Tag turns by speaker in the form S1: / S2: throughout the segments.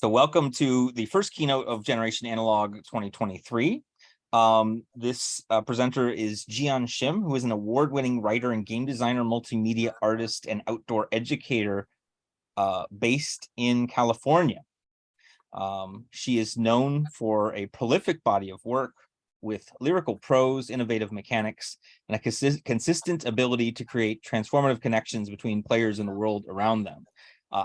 S1: So welcome to the first keynote of Generation Analog 2023. This presenter is Jeeyon Shim, who is an award-winning writer and game designer, multimedia artist, and outdoor educator based in California. She is known for a prolific body of work with lyrical prose, innovative mechanics, and a consistent ability to create transformative connections between players and the world around them.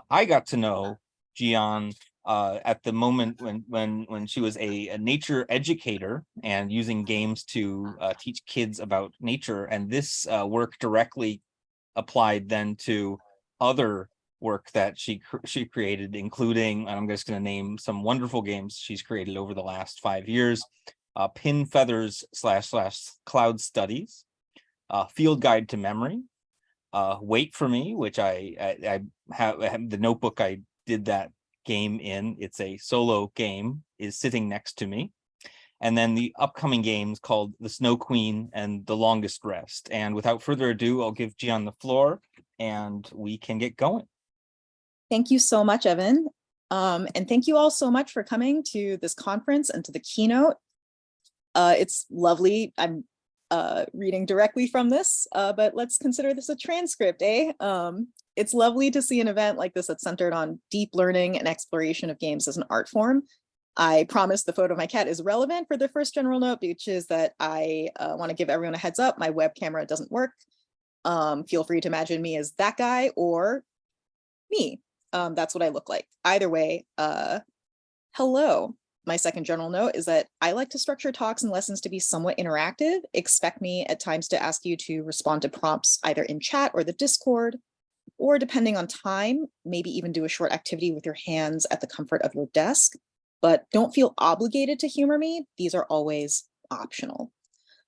S1: I got to know Jeeyon at the moment when she was a nature educator and using games to teach kids about nature, and this work directly applied then to other work that she created, including, and I'm just going to name some wonderful games she's created over the last 5 years: Pin Feathers / Cloud Studies, Field Guide to Memory, Wait for Me, which I have the notebook I did that game in. It's a solo game, is sitting next to me. And then the upcoming games called The Snow Queen and The Longest Rest. And without further ado, I'll give Jeeyon the floor and we can get going.
S2: Thank you so much, Evan. And thank you all so much for coming to this conference and to the keynote. It's lovely. I'm reading directly from this, but let's consider this a transcript, eh? It's lovely to see an event like this that's centered on deep learning and exploration of games as an art form. I promise the photo of my cat is relevant for the first general note, which is that I want to give everyone a heads up. My web camera doesn't work. Feel free to imagine me as that guy or me. That's what I look like. Either way, hello. My second general note is that I like to structure talks and lessons to be somewhat interactive. Expect me at times to ask you to respond to prompts either in chat or the Discord, or depending on time, maybe even do a short activity with your hands at the comfort of your desk. But don't feel obligated to humor me. These are always optional.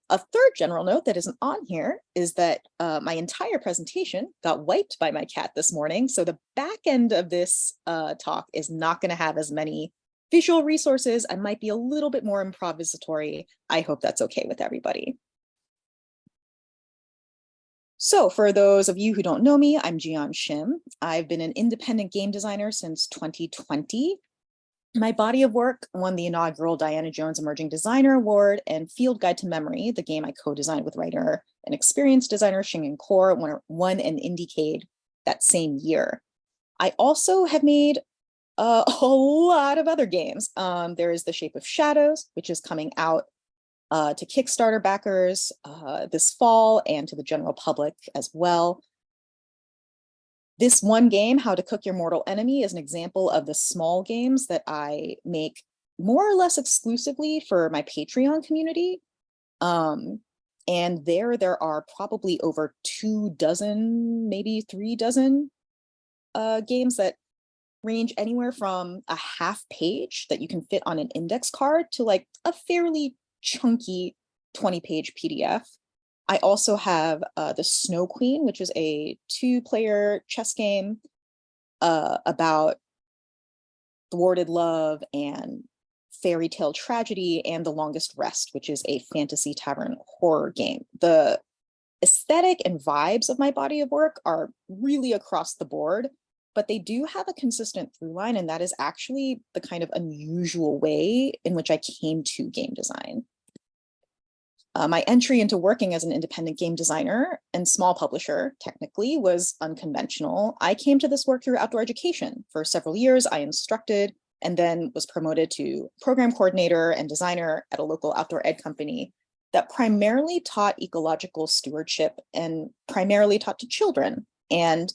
S2: A third general note that isn't on here is that my entire presentation got wiped by my cat this morning. So the back end of this talk is not going to have as many visual resources. I might be a little bit more improvisatory. I hope that's okay with everybody. So for those of you who don't know me, I'm Jeeyon Shim. I've been an independent game designer since 2020. My body of work won the inaugural Diana Jones Emerging Designer Award, and Field Guide to Memory, the game I co-designed with writer and experienced designer Shingen Kaur, won an Indiecade that same year. I also have made a lot of other games. There is The Shape of Shadows, which is coming out to Kickstarter backers this fall and to the general public as well. This one game, How to Cook Your Mortal Enemy, is an example of the small games that I make more or less exclusively for my Patreon community. And there are probably over 24, maybe 36 games that range anywhere from a half page that you can fit on an index card to like a fairly chunky 20-page PDF. I also have The Snow Queen, which is a 2-player chess game about thwarted love and fairy tale tragedy, and The Longest Rest, which is a fantasy tavern horror game. The aesthetic and vibes of my body of work are really across the board, but they do have a consistent through line, and that is actually the kind of unusual way in which I came to game design. My entry into working as an independent game designer and small publisher, technically, was unconventional. I came to this work through outdoor education. For several years, I instructed and then was promoted to program coordinator and designer at a local outdoor ed company that primarily taught ecological stewardship and primarily taught to children. And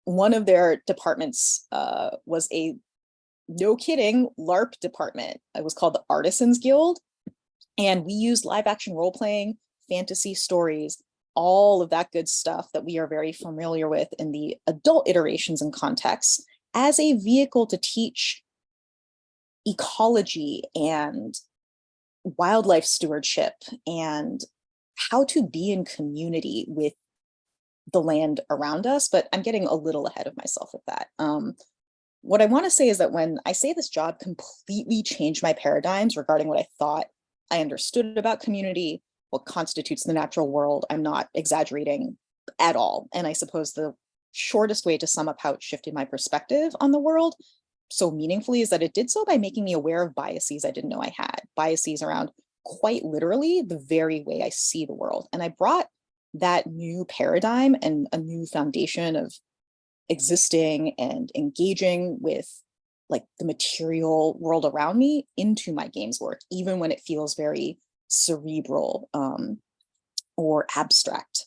S2: one of their departments was a, no kidding, LARP department. It was called the Artisans Guild. And we used live action role playing, fantasy stories, all of that good stuff that we are very familiar with in the adult iterations and contexts as a vehicle to teach ecology and wildlife stewardship and how to be in community with the land around us. But I'm getting a little ahead of myself with that. What I want to say is that when I say this job completely changed my paradigms regarding what I thought I understood about community, what constitutes the natural world, I'm not exaggerating at all. And I suppose the shortest way to sum up how it shifted my perspective on the world so meaningfully is that it did so by making me aware of biases I didn't know I had, biases around quite literally the very way I see the world. And I brought that new paradigm and a new foundation of existing and engaging with like the material world around me into my games work, even when it feels very cerebral or abstract.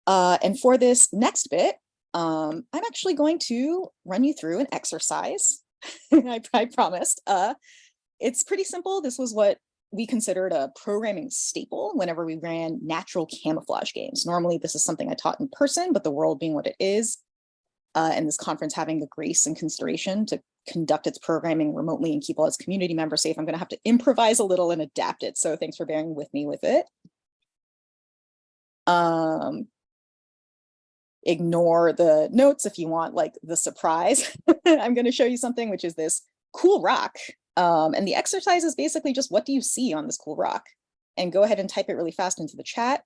S2: And for this next bit, I'm actually going to run you through an exercise. I promised. It's pretty simple. This was what we considered a programming staple whenever we ran natural camouflage games. Normally, this is something I taught in person, but the world being what it is, and this conference having the grace and consideration to conduct its programming remotely and keep all its community members safe, I'm going to have to improvise a little and adapt it. So thanks for bearing with me with it. Ignore the notes if you want like the surprise. I'm going to show you something, which is this cool rock. And the exercise is basically just, what do you see on this cool rock? And go ahead and type it really fast into the chat.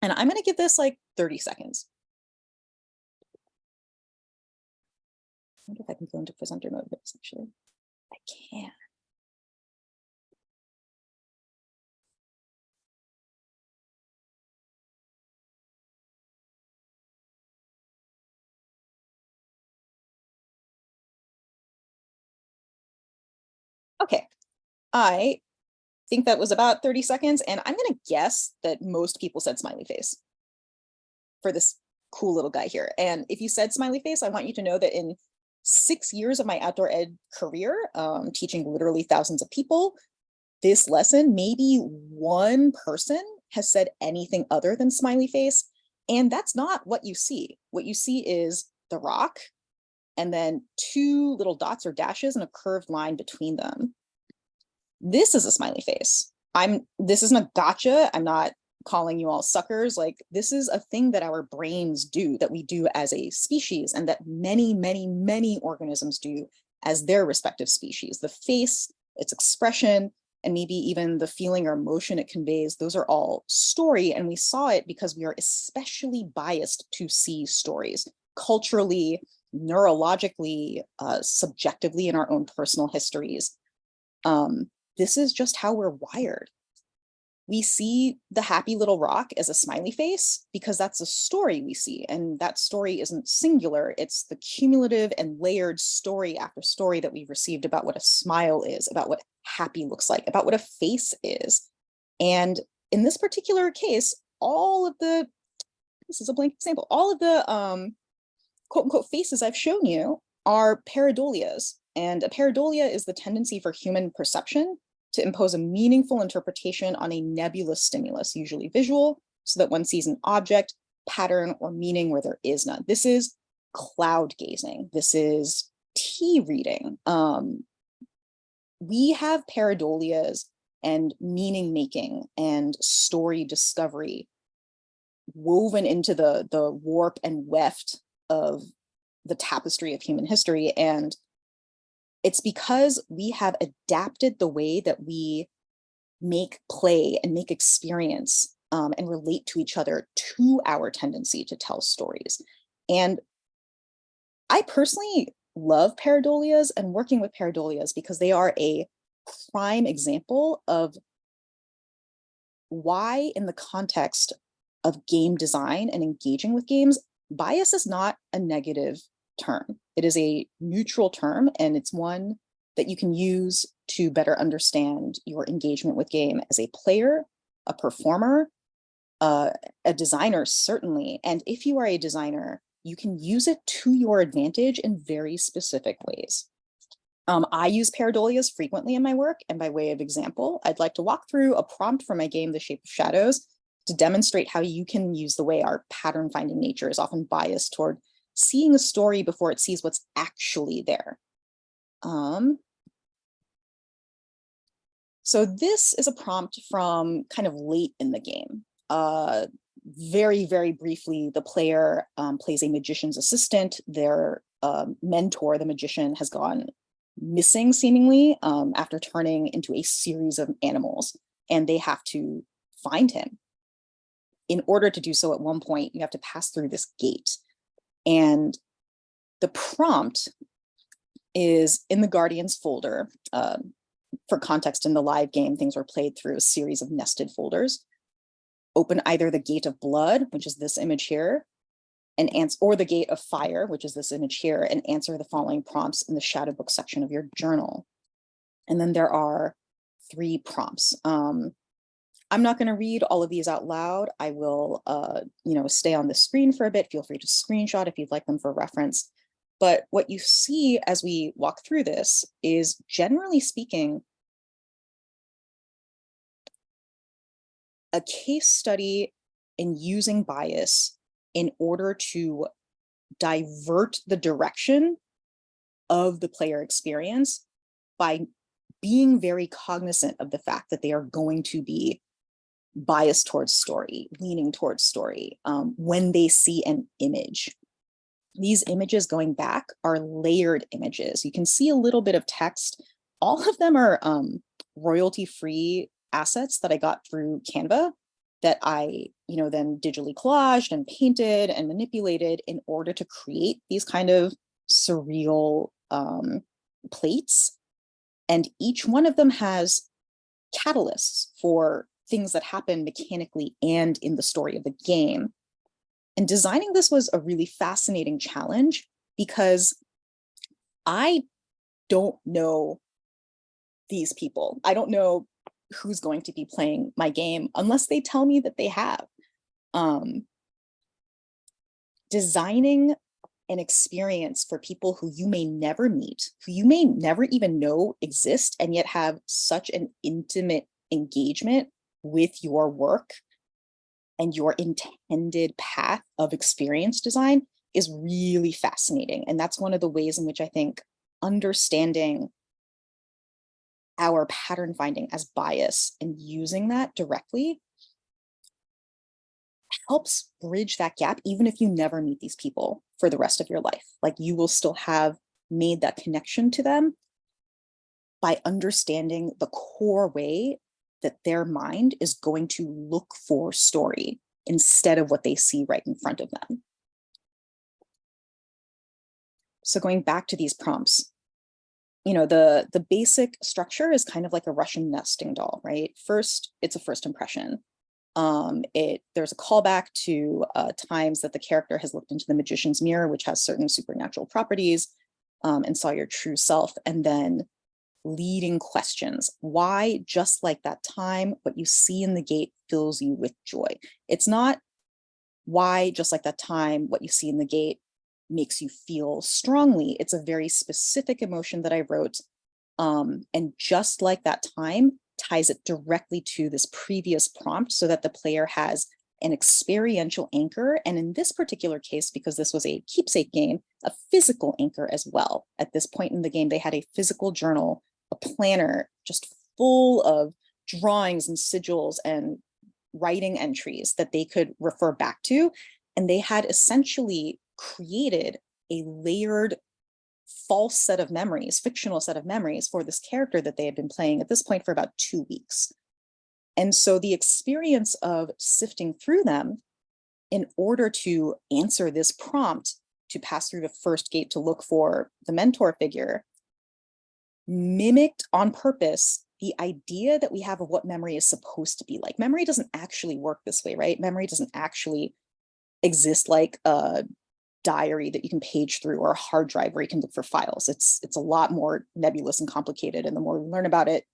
S2: And I'm going to give this like 30 seconds. I wonder if I can go into presenter mode for this, actually. I can. Okay, I think that was about 30 seconds, and I'm going to guess that most people said smiley face for this cool little guy here. And if you said smiley face, I want you to know that in 6 years of my outdoor ed career, teaching literally thousands of people, this lesson, maybe one person has said anything other than smiley face. And that's not what you see. What you see is the rock, and then 2 little dots or dashes and a curved line between them. This is a smiley face. This isn't a gotcha. I'm not calling you all suckers. Like, this is a thing that our brains do, that we do as a species, and that many, many, many organisms do as their respective species. The face, its expression, and maybe even the feeling or emotion it conveys, those are all story. And we saw it because we are especially biased to see stories culturally, neurologically, subjectively in our own personal histories. This is just how we're wired. We see the happy little rock as a smiley face because that's a story we see. And that story isn't singular. It's the cumulative and layered story after story that we've received about what a smile is, about what happy looks like, about what a face is. And in this particular case, this is a blank example, all of the quote unquote faces I've shown you are pareidolias. And a pareidolia is the tendency for human perception to impose a meaningful interpretation on a nebulous stimulus, usually visual, so that one sees an object, pattern, or meaning where there is none. This is cloud gazing. This is tea reading. We have pareidolias and meaning making and story discovery woven into the warp and weft of the tapestry of human history. And it's because we have adapted the way that we make play and make experience and relate to each other to our tendency to tell stories. And I personally love pareidolias and working with pareidolias because they are a prime example of why, in the context of game design and engaging with games, bias is not a negative term. It is a neutral term, and it's one that you can use to better understand your engagement with game as a player, a performer, a designer, certainly. And if you are a designer, you can use it to your advantage in very specific ways. I use pareidolias frequently in my work, and by way of example, I'd like to walk through a prompt from my game, The Shape of Shadows, to demonstrate how you can use the way our pattern finding nature is often biased toward seeing a story before it sees what's actually there. So this is a prompt from kind of late in the game. Very, very briefly, the player plays a magician's assistant. Their mentor, the magician, has gone missing seemingly after turning into a series of animals, and they have to find him. In order to do so, at one point, you have to pass through this gate. And the prompt is in the Guardians folder. For context, in the live game, things were played through a series of nested folders. Open either the Gate of Blood, which is this image here, and answer, or the Gate of Fire, which is this image here, and answer the following prompts in the shadow book section of your journal. And then there are 3 prompts. I'm not going to read all of these out loud. I will, stay on the screen for a bit. Feel free to screenshot if you'd like them for reference. But what you see as we walk through this is, generally speaking, a case study in using bias in order to divert the direction of the player experience by being very cognizant of the fact that they are going to be biased towards story, leaning towards story, when they see an image. These images going back are layered images. You can see a little bit of text. All of them are royalty-free assets that I got through Canva that I, then digitally collaged and painted and manipulated in order to create these kind of surreal plates. And each one of them has catalysts for things that happen mechanically and in the story of the game. And designing this was a really fascinating challenge because I don't know these people. I don't know who's going to be playing my game unless they tell me that they have. Designing an experience for people who you may never meet, who you may never even know exist, and yet have such an intimate engagement with your work and your intended path of experience design is really fascinating. And that's one of the ways in which I think understanding our pattern finding as bias and using that directly helps bridge that gap, even if you never meet these people for the rest of your life. Like, you will still have made that connection to them by understanding the core way that their mind is going to look for story instead of what they see right in front of them. So going back to these prompts, the basic structure is kind of like a Russian nesting doll, right? First, it's a first impression. There's a callback to times that the character has looked into the magician's mirror, which has certain supernatural properties, and saw your true self. And then leading questions. Why, just like that time, what you see in the gate fills you with joy. It's not why, just like that time, what you see in the gate makes you feel strongly. It's a very specific emotion that I wrote. And just like that time ties it directly to this previous prompt so that the player has an experiential anchor. And in this particular case, because this was a keepsake game, a physical anchor as well. At this point in the game, they had a physical journal, a planner just full of drawings and sigils and writing entries that they could refer back to. And they had essentially created a layered false set of memories, fictional set of memories for this character that they had been playing at this point for about 2 weeks. And so the experience of sifting through them in order to answer this prompt to pass through the first gate to look for the mentor figure mimicked on purpose the idea that we have of what memory is supposed to be like. Memory doesn't actually work this way, right? Memory doesn't actually exist like a diary that you can page through or a hard drive where you can look for files. It's a lot more nebulous and complicated. And the more we learn about it,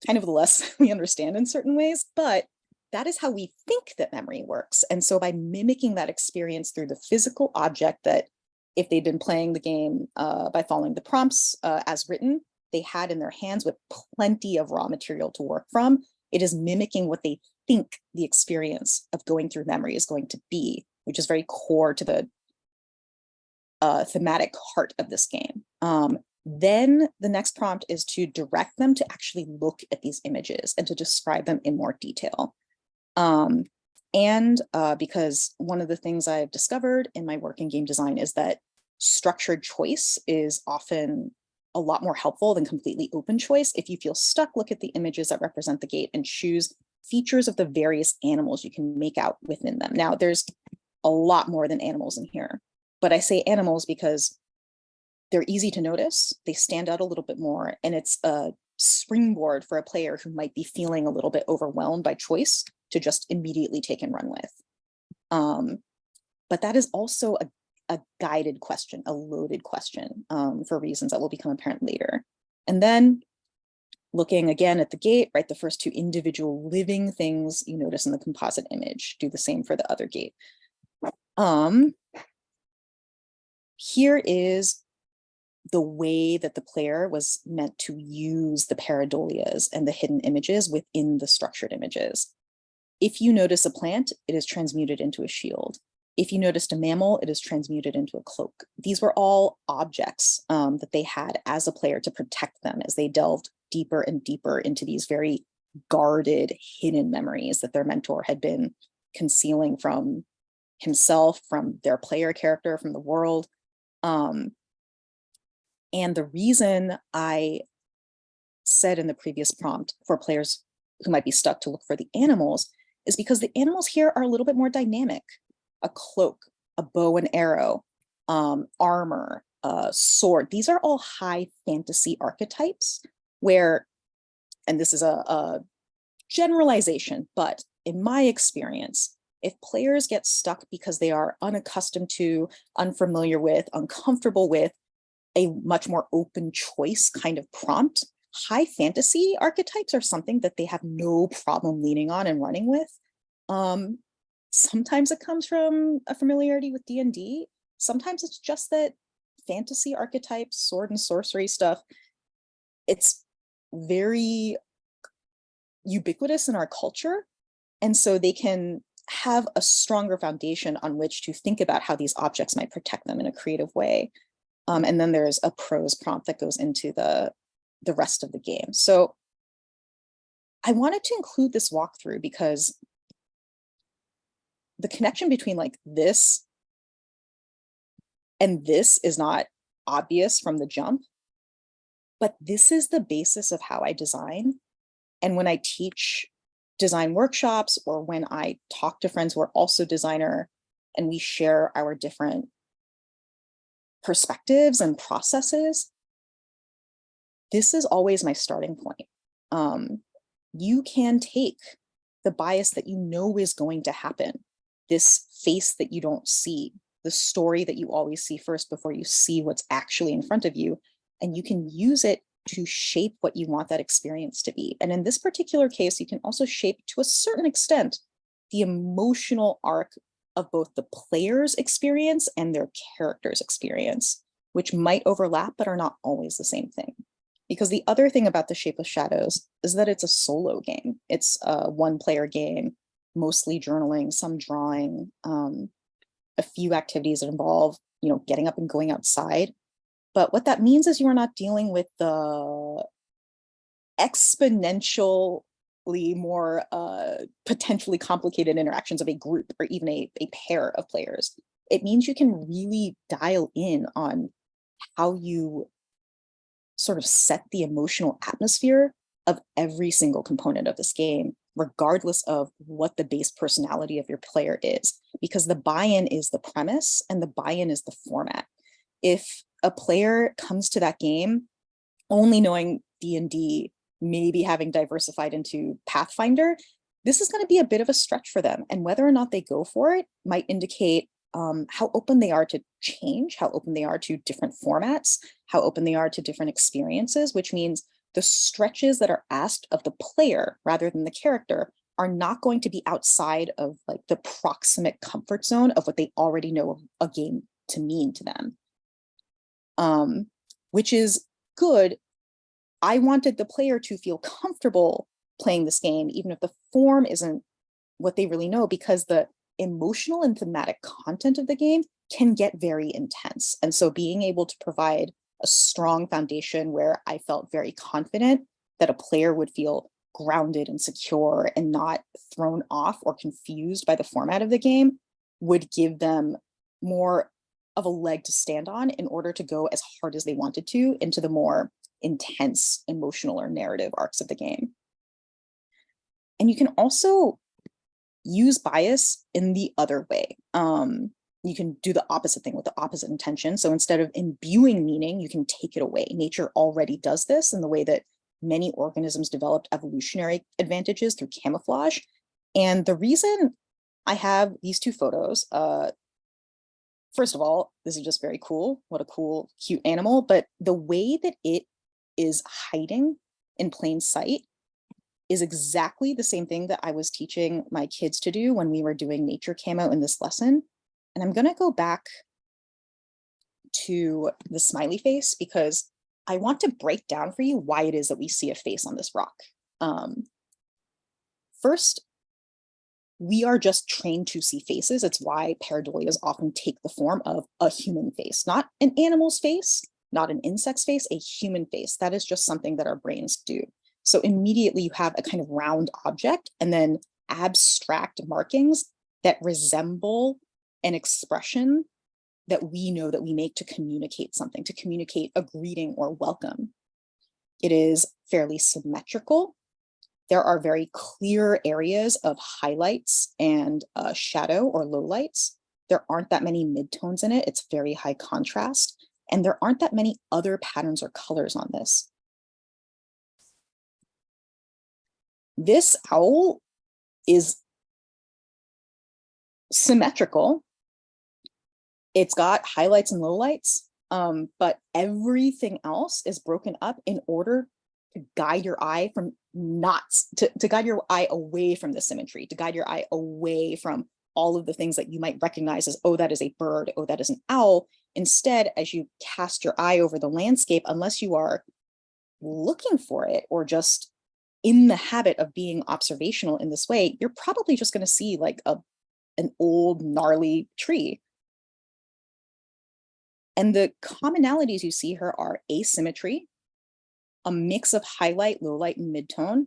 S2: kind of the less we understand in certain ways, but that is how we think that memory works. And so by mimicking that experience through the physical object that, if they'd been playing the game by following the prompts as written, they had in their hands with plenty of raw material to work from, it is mimicking what they think the experience of going through memory is going to be, which is very core to the thematic heart of this game. Then the next prompt is to direct them to actually look at these images and to describe them in more detail. Because one of the things I've discovered in my work in game design is that structured choice is often a lot more helpful than completely open choice. If you feel stuck, look at the images that represent the gate and choose features of the various animals you can make out within them. Now, there's a lot more than animals in here, but I say animals because they're easy to notice, they stand out a little bit more, and it's a springboard for a player who might be feeling a little bit overwhelmed by choice to just immediately take and run with. But that is also a guided question, a loaded question, for reasons that will become apparent later. And then looking again at the gate, right, the first two individual living things you notice in the composite image, do the same for the other gate. Here is the way that the player was meant to use the pareidolias and the hidden images within the structured images. If you notice a plant, it is transmuted into a shield. If you noticed a mammal, it is transmuted into a cloak. These were all objects that they had as a player to protect them as they delved deeper and deeper into these very guarded, hidden memories that their mentor had been concealing from himself, from their player character, from the world. And the reason I said in the previous prompt for players who might be stuck to look for the animals is because the animals here are a little bit more dynamic. A cloak, a bow and arrow, armor, a sword. These are all high fantasy archetypes where, and this is a generalization, but in my experience, if players get stuck because they are unaccustomed to, unfamiliar with, uncomfortable with a much more open choice kind of prompt, high fantasy archetypes are something that they have no problem leaning on and running with. Sometimes it comes from a familiarity with D&D. Sometimes it's just that fantasy archetypes, sword and sorcery stuff, it's very ubiquitous in our culture. And so they can have a stronger foundation on which to think about how these objects might protect them in a creative way. And then there's a prose prompt that goes into the rest of the game. So I wanted to include this walkthrough because the connection between like this and this is not obvious from the jump, but this is the basis of how I design. And when I teach design workshops or when I talk to friends who are also designer and we share our different perspectives and processes, this is always my starting point. You can take the bias that you know is going to happen, this face that you don't see, the story that you always see first before you see what's actually in front of you, and you can use it to shape what you want that experience to be. And in this particular case, you can also shape to a certain extent the emotional arc of both the player's experience and their character's experience, which might overlap but are not always the same thing. Because the other thing about the Shape of Shadows is that it's a solo game. It's a one-player game, mostly journaling, some drawing, a few activities that involve, getting up and going outside. But what that means is you are not dealing with the exponentially more potentially complicated interactions of a group or even a pair of players. It means you can really dial in on how you sort of set the emotional atmosphere of every single component of this game, regardless of what the base personality of your player is, because the buy-in is the premise and the buy-in is the format. If a player comes to that game only knowing D&D, maybe having diversified into Pathfinder, this is going to be a bit of a stretch for them. And whether or not they go for it might indicate how open they are to change, how open they are to different formats, how open they are to different experiences, which means the stretches that are asked of the player rather than the character are not going to be outside of like the proximate comfort zone of what they already know a game to mean to them, which is good. I wanted the player to feel comfortable playing this game, even if the form isn't what they really know, because the emotional and thematic content of the game can get very intense. And so being able to provide a strong foundation where I felt very confident that a player would feel grounded and secure and not thrown off or confused by the format of the game would give them more of a leg to stand on in order to go as hard as they wanted to into the more intense emotional or narrative arcs of the game. And you can also use bias in the other way. you can do the opposite thing with the opposite intention. So instead of imbuing meaning, you can take it away. Nature already does this in the way that many organisms developed evolutionary advantages through camouflage. And the reason I have these two photos, first of all, this is just very cool. What a cool, cute animal. But the way that it is hiding in plain sight is exactly the same thing that I was teaching my kids to do when we were doing nature camo in this lesson. And I'm going to go back to the smiley face because I want to break down for you why it is that we see a face on this rock. First, we are just trained to see faces. It's why pareidolias often take the form of a human face, not an animal's face, not an insect's face, a human face. That is just something that our brains do. So immediately you have a kind of round object and then abstract markings that resemble an expression that we know that we make to communicate something, to communicate a greeting or welcome. It is fairly symmetrical. There are very clear areas of highlights and shadow or lowlights. There aren't that many midtones in it. It's very high contrast. And there aren't that many other patterns or colors on this. This owl is symmetrical. It's got highlights and lowlights, but everything else is broken up in order to guide your eye from to guide your eye away from the symmetry, to guide your eye away from all of the things that you might recognize as, oh, that is a bird, oh, that is an owl. Instead, as you cast your eye over the landscape, unless you are looking for it or just in the habit of being observational in this way, you're probably just going to see like an old gnarly tree. And the commonalities you see here are asymmetry, a mix of highlight, lowlight, and midtone,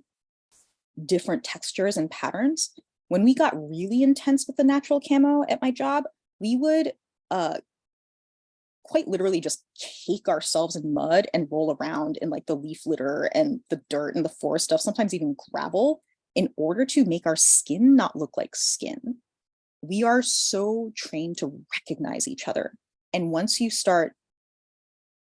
S2: different textures and patterns. When we got really intense with the natural camo at my job, we would quite literally just cake ourselves in mud and roll around in like the leaf litter and the dirt and the forest stuff, sometimes even gravel, in order to make our skin not look like skin. We are so trained to recognize each other. And once you start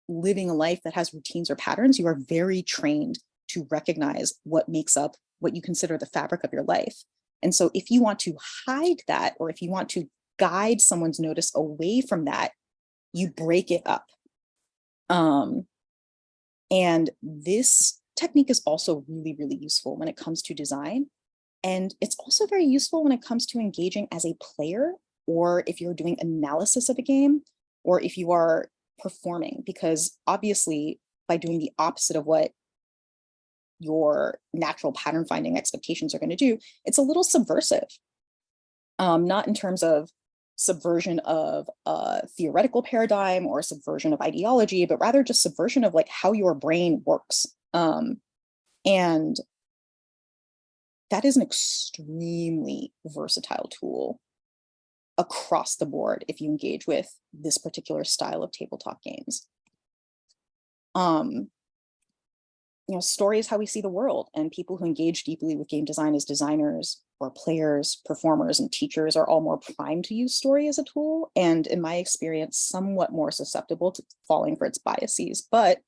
S2: living a life that has routines or patterns, you are very trained to recognize what makes up what you consider the fabric of your life. And so if you want to hide that, or if you want to guide someone's notice away from that, you break it up. And this technique is also really, really useful when it comes to design. And it's also very useful when it comes to engaging as a player, or if you're doing analysis of a game, or if you are performing, because obviously by doing the opposite of what your natural pattern finding expectations are going to do, it's a little subversive. Not in terms of subversion of a theoretical paradigm or subversion of ideology, but rather just subversion of like how your brain works. And that is an extremely versatile tool across the board if you engage with this particular style of tabletop games. Story is how we see the world, and people who engage deeply with game design as designers or players, performers, and teachers are all more primed to use story as a tool, and in my experience, somewhat more susceptible to falling for its biases. But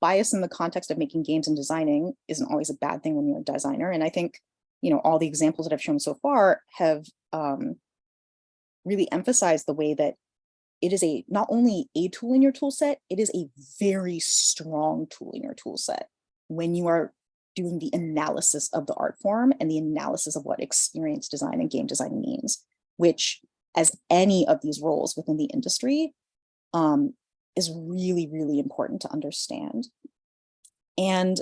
S2: bias in the context of making games and designing isn't always a bad thing when you're a designer. And I think, all the examples that I've shown so far have really emphasized the way that it is not only a tool in your tool set, it is a very strong tool in your tool set when you are doing the analysis of the art form and the analysis of what experience design and game design means, which, as any of these roles within the industry, is really, really important to understand. And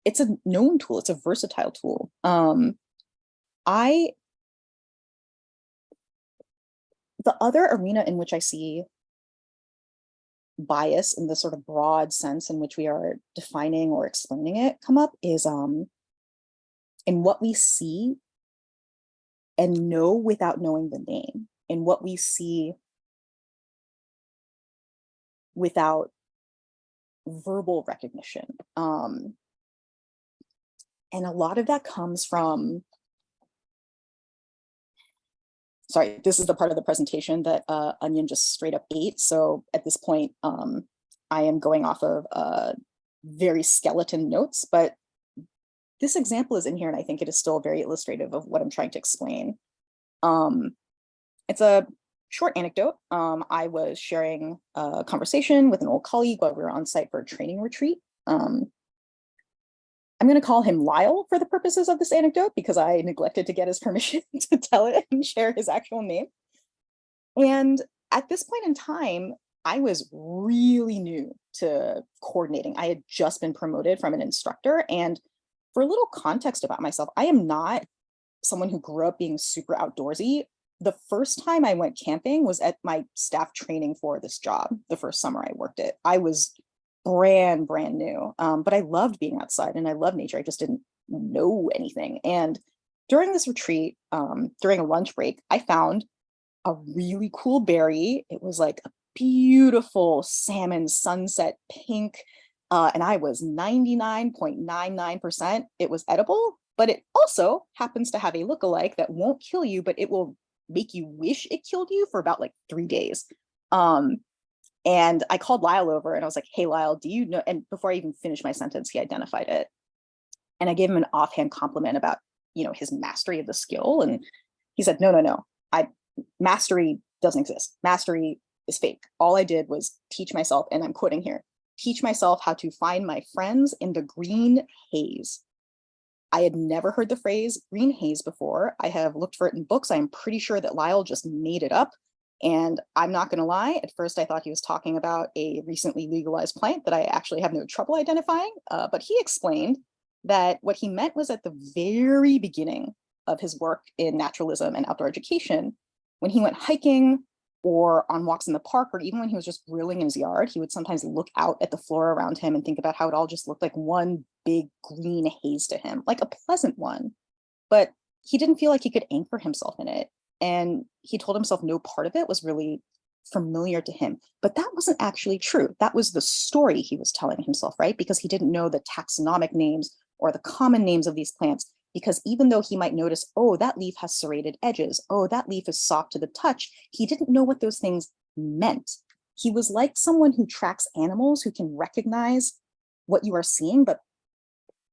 S2: it's a known tool, it's a versatile tool. The other arena in which I see bias in the sort of broad sense in which we are defining or explaining it come up is in what we see and know without knowing the name, in what we see without verbal recognition. And a lot of that comes from sorry, this is the part of the presentation that Onion just straight up ate. So at this point, I am going off of very skeleton notes, but this example is in here and I think it is still very illustrative of what I'm trying to explain. It's a short anecdote. I was sharing a conversation with an old colleague while we were on site for a training retreat. I'm going to call him Lyle for the purposes of this anecdote because I neglected to get his permission to tell it and share his actual name. And at this point in time, I was really new to coordinating. I had just been promoted from an instructor. And for a little context about myself, I am not someone who grew up being super outdoorsy. The first time I went camping was at my staff training for this job, the first summer I worked it. I was brand new, but I loved being outside and I love nature. I just didn't know anything. And during this retreat, during a lunch break, I found a really cool berry. It was like a beautiful salmon sunset pink. And I was 99.99% it was edible, but it also happens to have a lookalike that won't kill you, but it will make you wish it killed you for about like 3 days. And I called Lyle over and I was like, hey, Lyle, do you know? And before I even finished my sentence, he identified it. And I gave him an offhand compliment about, his mastery of the skill. And he said, no, mastery doesn't exist. Mastery is fake. All I did was teach myself, and I'm quoting here, teach myself how to find my friends in the green haze. I had never heard the phrase green haze before. I have looked for it in books. I'm pretty sure that Lyle just made it up. And I'm not going to lie, at first I thought he was talking about a recently legalized plant that I actually have no trouble identifying. But he explained that what he meant was at the very beginning of his work in naturalism and outdoor education, when he went hiking or on walks in the park, or even when he was just grilling in his yard, he would sometimes look out at the flora around him and think about how it all just looked like one big green haze to him, like a pleasant one. But he didn't feel like he could anchor himself in it. And he told himself no part of it was really familiar to him. But that wasn't actually true. That was the story he was telling himself, right? Because he didn't know the taxonomic names or the common names of these plants. Because even though he might notice, oh, that leaf has serrated edges, oh, that leaf is soft to the touch, he didn't know what those things meant. He was like someone who tracks animals who can recognize what you are seeing, but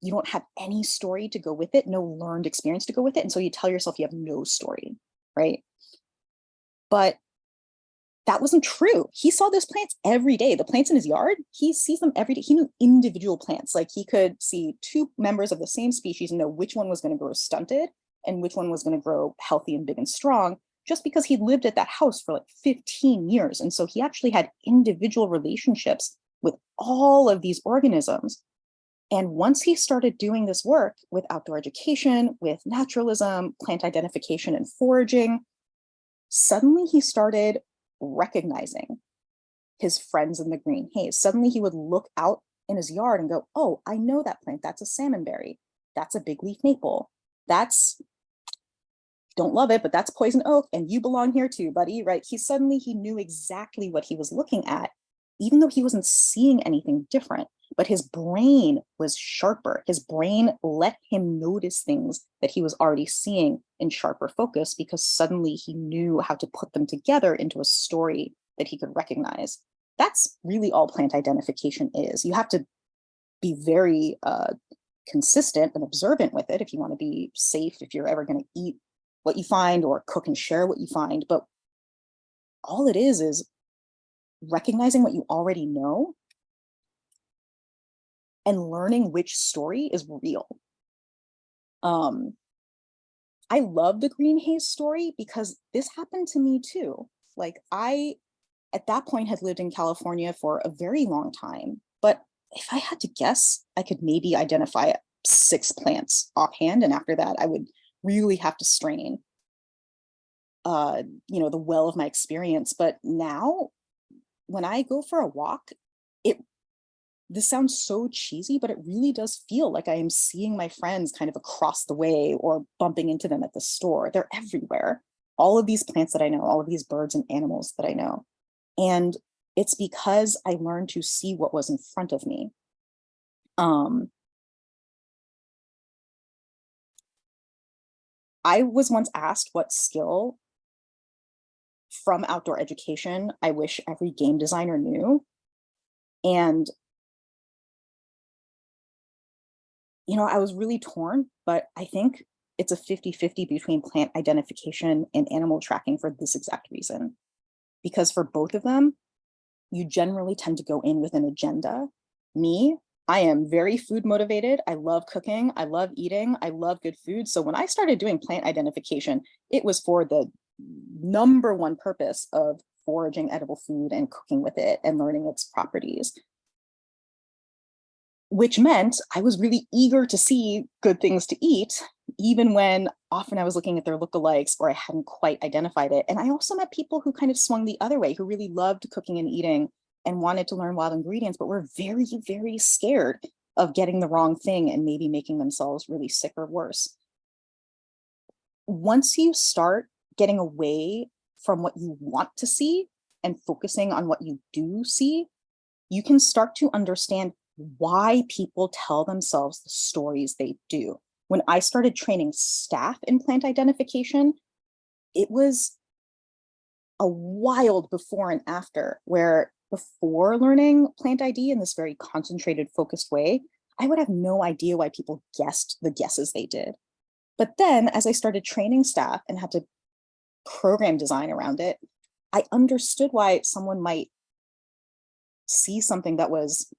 S2: you don't have any story to go with it, no learned experience to go with it. And so you tell yourself you have no story, right? But that wasn't true. He saw those plants every day. The plants in his yard, he sees them every day. He knew individual plants. Like he could see two members of the same species and know which one was going to grow stunted and which one was going to grow healthy and big and strong, just because he lived at that house for like 15 years. And so he actually had individual relationships with all of these organisms. And once he started doing this work with outdoor education, with naturalism, plant identification and foraging, suddenly he started recognizing his friends in the green haze. Suddenly he would look out in his yard and go, oh, I know that plant. That's a salmonberry. That's a big leaf maple. That's, don't love it, but that's poison oak. And you belong here too, buddy, right? He knew exactly what he was looking at, even though he wasn't seeing anything different. But his brain was sharper. His brain let him notice things that he was already seeing in sharper focus because suddenly he knew how to put them together into a story that he could recognize. That's really all plant identification is. You have to be very consistent and observant with it if you want to be safe, if you're ever going to eat what you find or cook and share what you find. But all it is recognizing what you already know and learning which story is real. I love the green haze story because this happened to me too. Like I, at that point, had lived in California for a very long time, but if I had to guess, I could maybe identify 6 plants offhand. And after that, I would really have to strain, the well of my experience. But now when I go for a walk, this sounds so cheesy, but it really does feel like I am seeing my friends kind of across the way or bumping into them at the store. They're everywhere. All of these plants that I know, all of these birds and animals that I know. And it's because I learned to see what was in front of me. I was once asked what skill from outdoor education, I wish every game designer knew. And, you know, I was really torn, but I think it's a 50-50 between plant identification and animal tracking for this exact reason. Because for both of them, you generally tend to go in with an agenda. Me, I am very food motivated. I love cooking. I love eating. I love good food. So when I started doing plant identification, it was for the number one purpose of foraging edible food and cooking with it and learning its properties, which meant I was really eager to see good things to eat, even when often I was looking at their lookalikes or I hadn't quite identified it. And I also met people who kind of swung the other way, who really loved cooking and eating and wanted to learn wild ingredients, but were very, very scared of getting the wrong thing and maybe making themselves really sick or worse. Once you start getting away from what you want to see and focusing on what you do see, you can start to understand why people tell themselves the stories they do. When I started training staff in plant identification, it was a wild before and after, where before learning plant ID in this very concentrated, focused way, I would have no idea why people guessed the guesses they did. But then as I started training staff and had to program design around it, I understood why someone might see something that was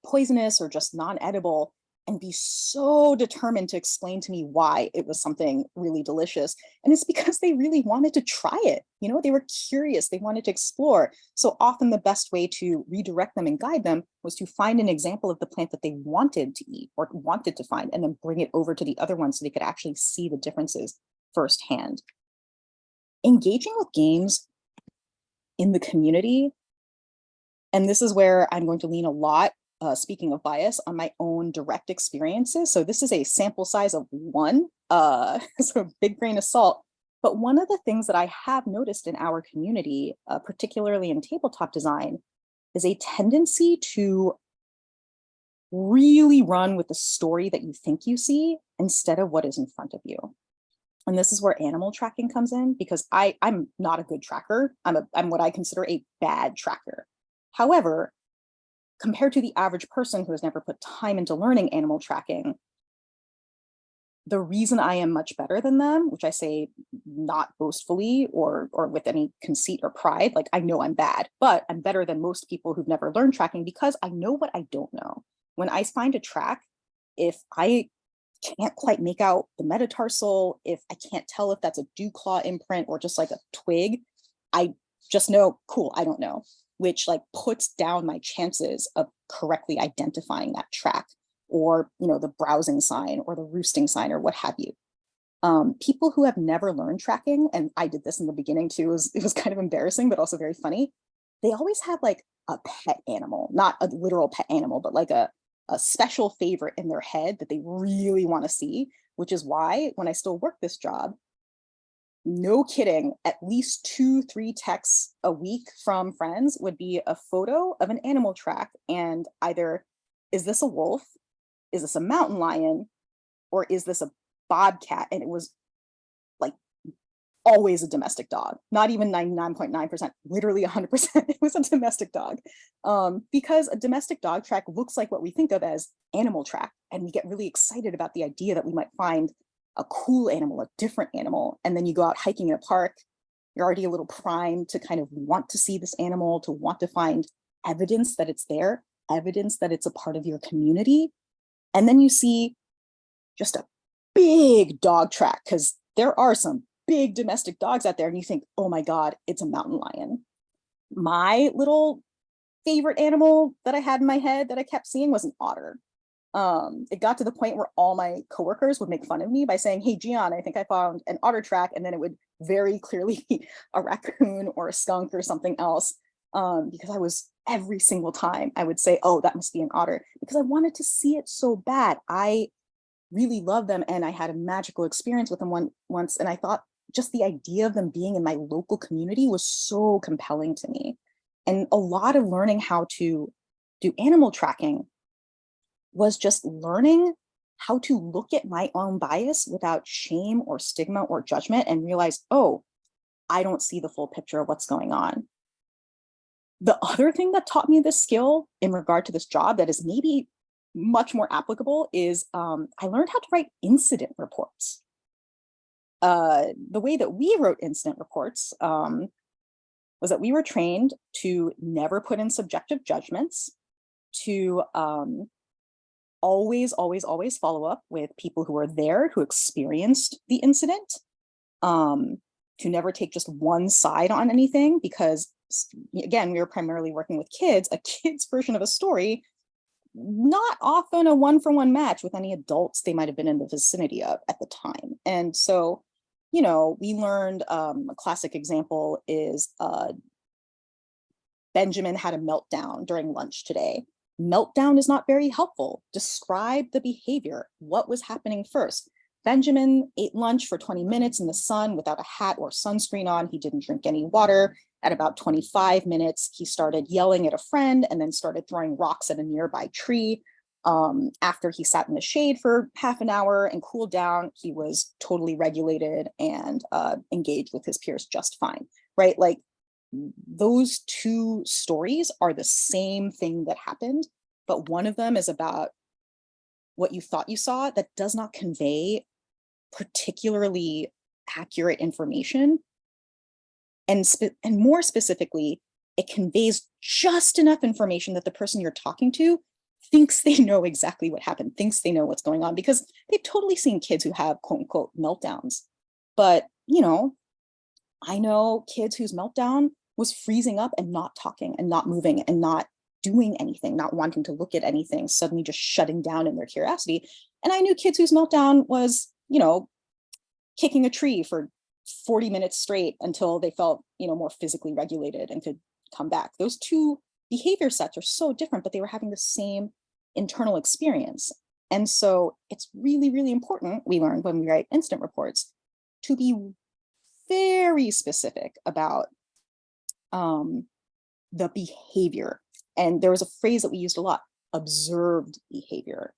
S2: poisonous or just non-edible and be so determined to explain to me why it was something really delicious. And it's because they really wanted to try it. You know, they were curious, they wanted to explore. So often the best way to redirect them and guide them was to find an example of the plant that they wanted to eat or wanted to find, and then bring it over to the other one so they could actually see the differences firsthand. Engaging with games in the community, and this is where I'm going to lean a lot, speaking of bias, on my own direct experiences. So this is a sample size of one, so a big grain of salt. But one of the things that I have noticed in our community, particularly in tabletop design, is a tendency to really run with the story that you think you see instead of what is in front of you. And this is where animal tracking comes in, because I'm not a good tracker. I'm what I consider a bad tracker. However, compared to the average person who has never put time into learning animal tracking, the reason I am much better than them, which I say not boastfully or with any conceit or pride, like I know I'm bad, but I'm better than most people who've never learned tracking because I know what I don't know. When I find a track, if I can't quite make out the metatarsal, if I can't tell if that's a dew claw imprint or just like a twig, I just know, cool, I don't know, which like puts down my chances of correctly identifying that track, or, you know, the browsing sign or the roosting sign or what have you. People who have never learned tracking, and I did this in the beginning too, it was kind of embarrassing, but also very funny. They always have like a pet animal, not a literal pet animal, but like a special favorite in their head that they really want to see, which is why when I still work this job, no kidding, at least 2-3 texts a week from friends would be a photo of an animal track, and either, is this a wolf? Is this a mountain lion? Or is this a bobcat? And it was like always a domestic dog, not even 99.9%, literally 100%. It was a domestic dog, because a domestic dog track looks like what we think of as animal track. And we get really excited about the idea that we might find a cool animal, a different animal. And then you go out hiking in a park, you're already a little primed to kind of want to see this animal, to want to find evidence that it's there, evidence that it's a part of your community. And then you see just a big dog track, because there are some big domestic dogs out there, and you think, oh my God, it's a mountain lion. My little favorite animal that I had in my head that I kept seeing was an otter. It got to the point where all my coworkers would make fun of me by saying, hey, Jeeyon, I think I found an otter track. And then it would very clearly be a raccoon or a skunk or something else. Because I was, every single time I would say, oh, that must be an otter, because I wanted to see it so bad. I really love them, and I had a magical experience with them once, and I thought just the idea of them being in my local community was so compelling to me. And a lot of learning how to do animal tracking was just learning how to look at my own bias without shame or stigma or judgment, and realize, oh, I don't see the full picture of what's going on. The other thing that taught me this skill in regard to this job that is maybe much more applicable is I learned how to write incident reports. The way that we wrote incident reports was that we were trained to never put in subjective judgments, to always, always, always follow up with people who were there, who experienced the incident, to never take just one side on anything, because again, we were primarily working with kids. A kid's version of a story, not often a one-for-one match with any adults they might have been in the vicinity of at the time. And so, you know, we learned a classic example is Benjamin had a meltdown during lunch today. Meltdown is not very helpful. Describe the behavior. What was happening first? Benjamin ate lunch for 20 minutes in the sun without a hat or sunscreen on. He didn't drink any water. At about 25 minutes, he started yelling at a friend and then started throwing rocks at a nearby tree. After he sat in the shade for half an hour and cooled down, he was totally regulated and engaged with his peers just fine, right? Like, those two stories are the same thing that happened, but one of them is about what you thought you saw that does not convey particularly accurate information. And more specifically, it conveys just enough information that the person you're talking to thinks they know exactly what happened, thinks they know what's going on, because they've totally seen kids who have quote unquote meltdowns. But, you know, I know kids whose meltdown was freezing up and not talking and not moving and not doing anything, not wanting to look at anything, suddenly just shutting down in their curiosity. And I knew kids whose meltdown was, you know, kicking a tree for 40 minutes straight until they felt, you know, more physically regulated and could come back. Those two behavior sets are so different, but they were having the same internal experience. And so it's really, really important, we learned when we write incident reports, to be very specific about the behavior. And there was a phrase that we used a lot, observed behavior.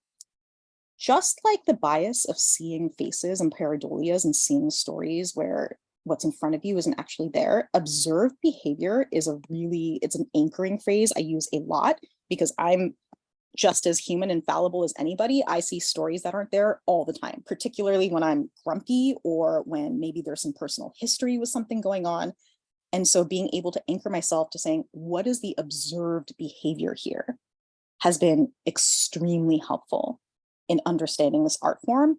S2: Just like the bias of seeing faces and pareidolias and seeing stories where what's in front of you isn't actually there, observed behavior is it's an anchoring phrase I use a lot because I'm just as human and fallible as anybody. I see stories that aren't there all the time, particularly when I'm grumpy or when maybe there's some personal history with something going on. And so being able to anchor myself to saying, what is the observed behavior here, has been extremely helpful in understanding this art form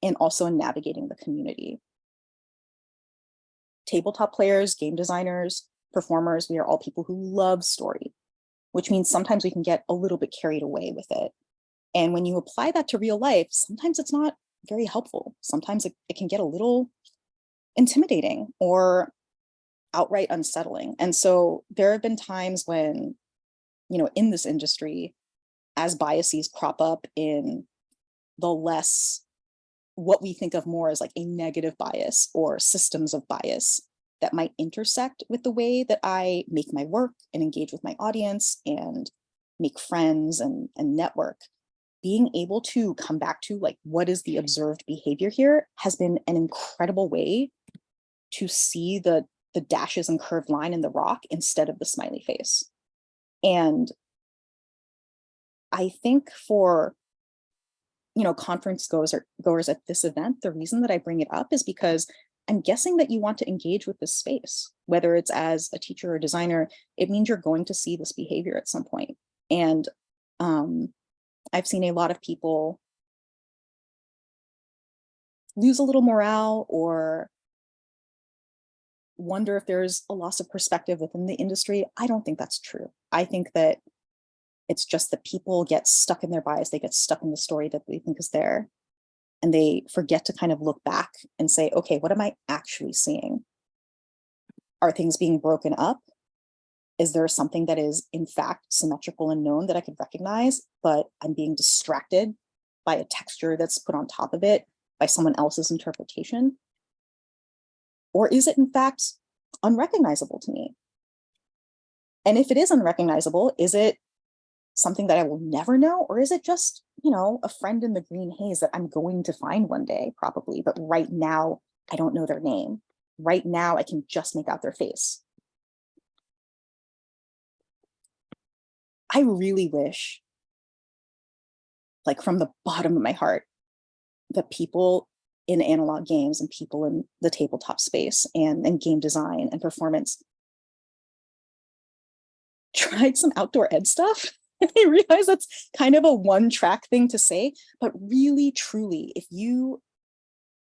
S2: and also in navigating the community. Tabletop players, game designers, performers, we are all people who love story, which means sometimes we can get a little bit carried away with it. And when you apply that to real life, sometimes it's not very helpful. Sometimes it can get a little intimidating or outright unsettling. And so there have been times when, you know, in this industry, as biases crop up in the less, what we think of more as like a negative bias or systems of bias that might intersect with the way that I make my work and engage with my audience and make friends and network, being able to come back to like, what is the observed behavior here, has been an incredible way to see the dashes and curved line in the rock instead of the smiley face. And I think for, you know, conference goers at this event, the reason that I bring it up is because I'm guessing that you want to engage with this space, whether it's as a teacher or designer. It means you're going to see this behavior at some point. And I've seen a lot of people lose a little morale or wonder if there's a loss of perspective within the industry. I don't think that's true. I think that it's just that people get stuck in their bias. They get stuck in the story that they think is there. And they forget to kind of look back and say, okay, what am I actually seeing? Are things being broken up? Is there something that is in fact symmetrical and known that I could recognize, but I'm being distracted by a texture that's put on top of it by someone else's interpretation? Or is it in fact unrecognizable to me? And if it is unrecognizable, is it something that I will never know? Or is it just, you know, a friend in the green haze that I'm going to find one day, probably, but right now I don't know their name? right now I can just make out their face. I really wish, like from the bottom of my heart, that people in analog games and people in the tabletop space and game design and performance tried some outdoor ed stuff. And I realize that's kind of a one-track thing to say, but really, truly, if you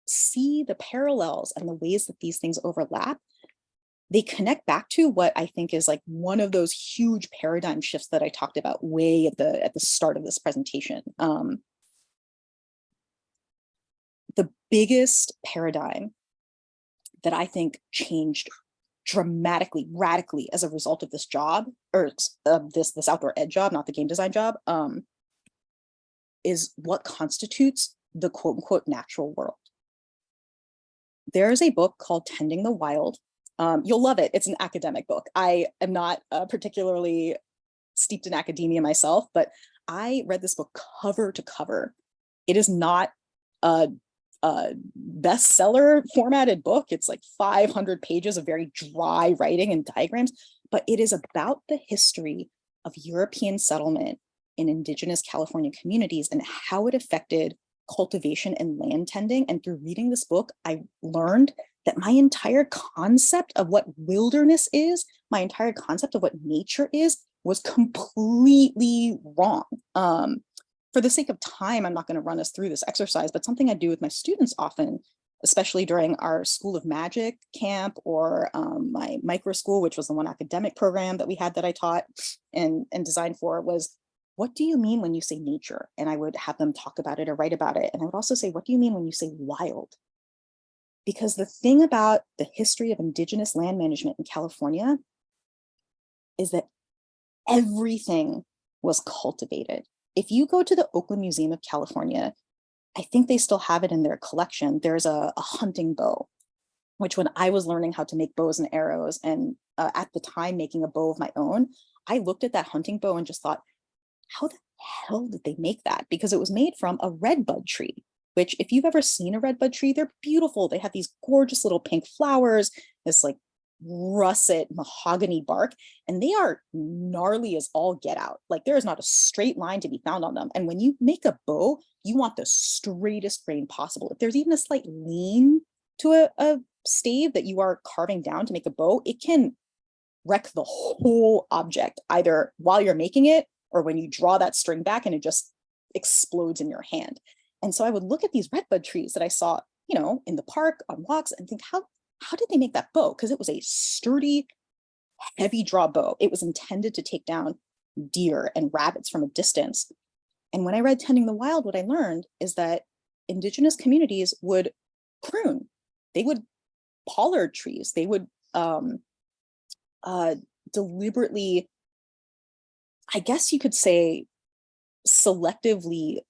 S2: see the parallels and the ways that these things overlap, they connect back to what I think is like one of those huge paradigm shifts that I talked about way at the start of this presentation. The biggest paradigm that I think changed dramatically, radically as a result of this job, or this outdoor ed job, not the game design job, is what constitutes the quote unquote natural world. There is a book called Tending the Wild. You'll love it. It's an academic book. I am not particularly steeped in academia myself, but I read this book cover to cover. It is not a bestseller formatted book. It's like 500 pages of very dry writing and diagrams, but it is about the history of European settlement in indigenous California communities and how it affected cultivation and land tending. And through reading this book, I learned that my entire concept of what wilderness is, my entire concept of what nature is, was completely wrong. For the sake of time, I'm not going to run us through this exercise, but something I do with my students often, especially during our School of Magic camp or my micro school, which was the one academic program that we had that I taught and designed for, was, what do you mean when you say nature? And I would have them talk about it or write about it. And I would also say, what do you mean when you say wild? Because the thing about the history of indigenous land management in California is that everything was cultivated. If you go to the Oakland Museum of California, I think they still have it in their collection. There's a hunting bow, which when I was learning how to make bows and arrows and at the time making a bow of my own, I looked at that hunting bow and just thought, how the hell did they make that? Because it was made from a redbud tree, which if you've ever seen a redbud tree, they're beautiful. They have these gorgeous little pink flowers, this like russet mahogany bark, and they are gnarly as all get out. Like there is not a straight line to be found on them. And when you make a bow, you want the straightest grain possible. If there's even a slight lean to a stave that you are carving down to make a bow, it can wreck the whole object, either while you're making it or when you draw that string back and it just explodes in your hand. And so I would look at these redbud trees that I saw, you know, in the park on walks and think, how did they make that bow? Because it was a sturdy, heavy draw bow. It was intended to take down deer and rabbits from a distance. And when I read Tending the Wild, what I learned is that indigenous communities would prune. They would pollard trees. They would deliberately, I guess you could say, selectively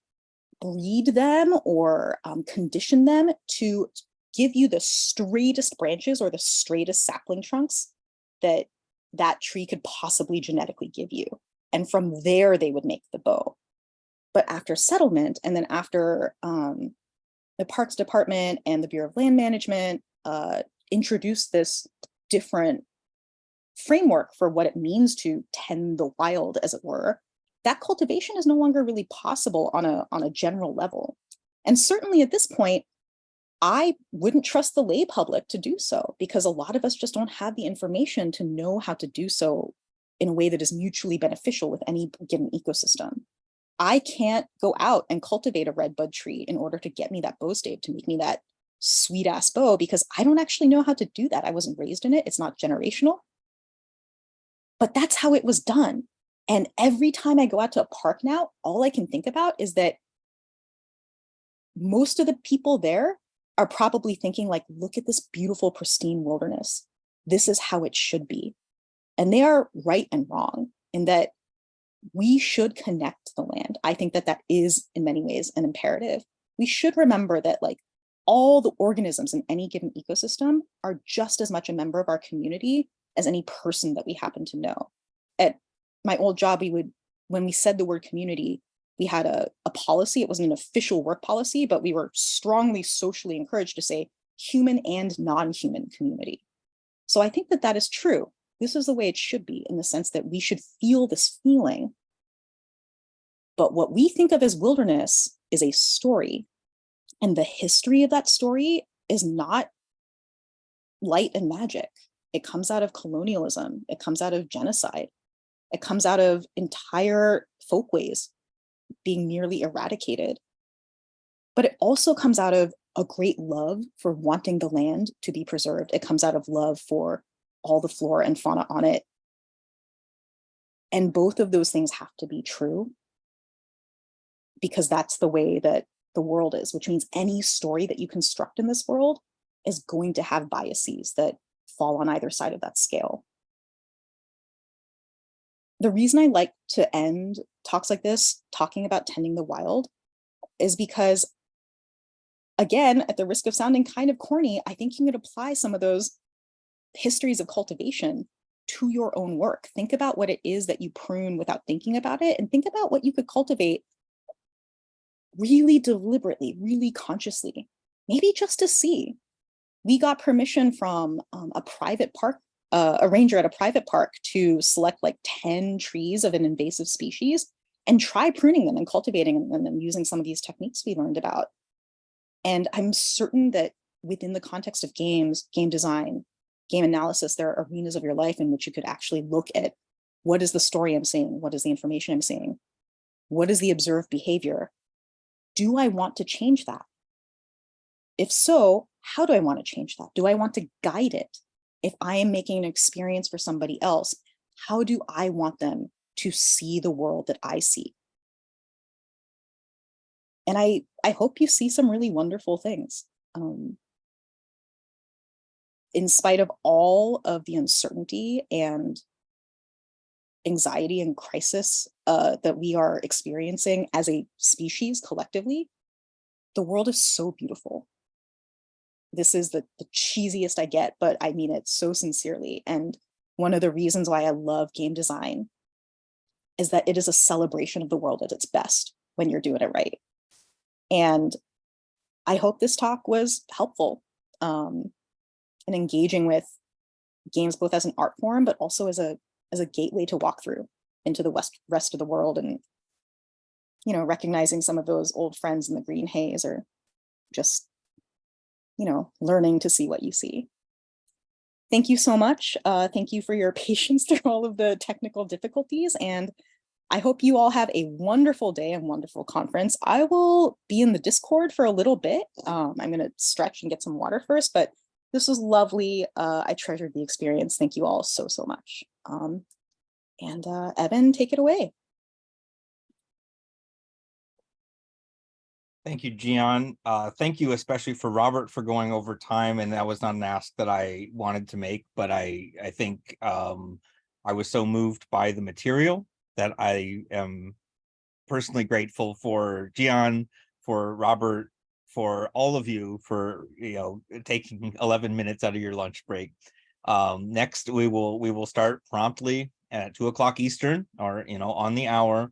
S2: breed them or condition them to give you the straightest branches or the straightest sapling trunks that that tree could possibly genetically give you. And from there, they would make the bow. But after settlement, and then after the Parks Department and the Bureau of Land Management introduced this different framework for what it means to tend the wild, as it were, that cultivation is no longer really possible on a general level. And certainly at this point, I wouldn't trust the lay public to do so, because a lot of us just don't have the information to know how to do so in a way that is mutually beneficial with any given ecosystem. I can't go out and cultivate a redbud tree in order to get me that bow stave to make me that sweet ass bow, because I don't actually know how to do that. I wasn't raised in it. It's not generational. But that's how it was done. And every time I go out to a park now, all I can think about is that most of the people there are probably thinking like, look at this beautiful, pristine wilderness. This is how it should be. And they are right and wrong in that we should connect the land. I think that that is in many ways an imperative. We should remember that like all the organisms in any given ecosystem are just as much a member of our community as any person that we happen to know. At my old job, when we said the word community, we had a policy. It wasn't an official work policy, but we were strongly socially encouraged to say human and non-human community. So I think that that is true. This is the way it should be, in the sense that we should feel this feeling. But what we think of as wilderness is a story. And the history of that story is not light and magic. It comes out of colonialism. It comes out of genocide. It comes out of entire folkways being nearly eradicated. But it also comes out of a great love for wanting the land to be preserved. It comes out of love for all the flora and fauna on it. And both of those things have to be true, because that's the way that the world is, which means any story that you construct in this world is going to have biases that fall on either side of that scale. The reason I like to end talks like this, talking about tending the wild, is because, again, at the risk of sounding kind of corny, I think you could apply some of those histories of cultivation to your own work. Think about what it is that you prune without thinking about it, and think about what you could cultivate really deliberately, really consciously, maybe just to see. We got permission from a private park, a ranger at a private park, to select like 10 trees of an invasive species and try pruning them and cultivating them and using some of these techniques we learned about. And I'm certain that within the context of games, game design, game analysis, there are arenas of your life in which you could actually look at, what is the story I'm seeing? What is the information I'm seeing? What is the observed behavior? Do I want to change that? If so, how do I want to change that? Do I want to guide it? If I am making an experience for somebody else, how do I want them to see the world that I see? And I hope you see some really wonderful things. In spite of all of the uncertainty and anxiety and crisis that we are experiencing as a species collectively, the world is so beautiful. This is the cheesiest I get, but I mean it so sincerely. And one of the reasons why I love game design is that it is a celebration of the world at its best when you're doing it right. And I hope this talk was helpful in engaging with games both as an art form, but also as a gateway to walk through into the rest of the world, and recognizing some of those old friends in the green haze, or just learning to see what you see. Thank you so much. Thank you for your patience through all of the technical difficulties, and I hope you all have a wonderful day and wonderful conference. I will be in the Discord for a little bit. I'm going to stretch and get some water first, but this was lovely. I treasured the experience. Thank you all so much. And Evan, take it away.
S1: Thank you, Jeeyon. Thank you especially for Robert for going over time, and that was not an ask that I wanted to make, but I think I was so moved by the material that I am personally grateful for Jeeyon, for Robert, for all of you for taking 11 minutes out of your lunch break. Next, we will start promptly at 2 o'clock Eastern, or on the hour,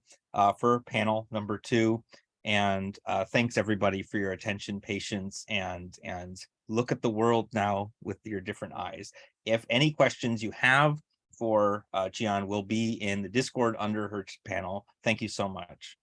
S1: for panel number 2. And thanks everybody for your attention, patience, and look at the world now with your different eyes. If any questions you have for Jeeyon will be in the Discord under her panel. Thank you so much.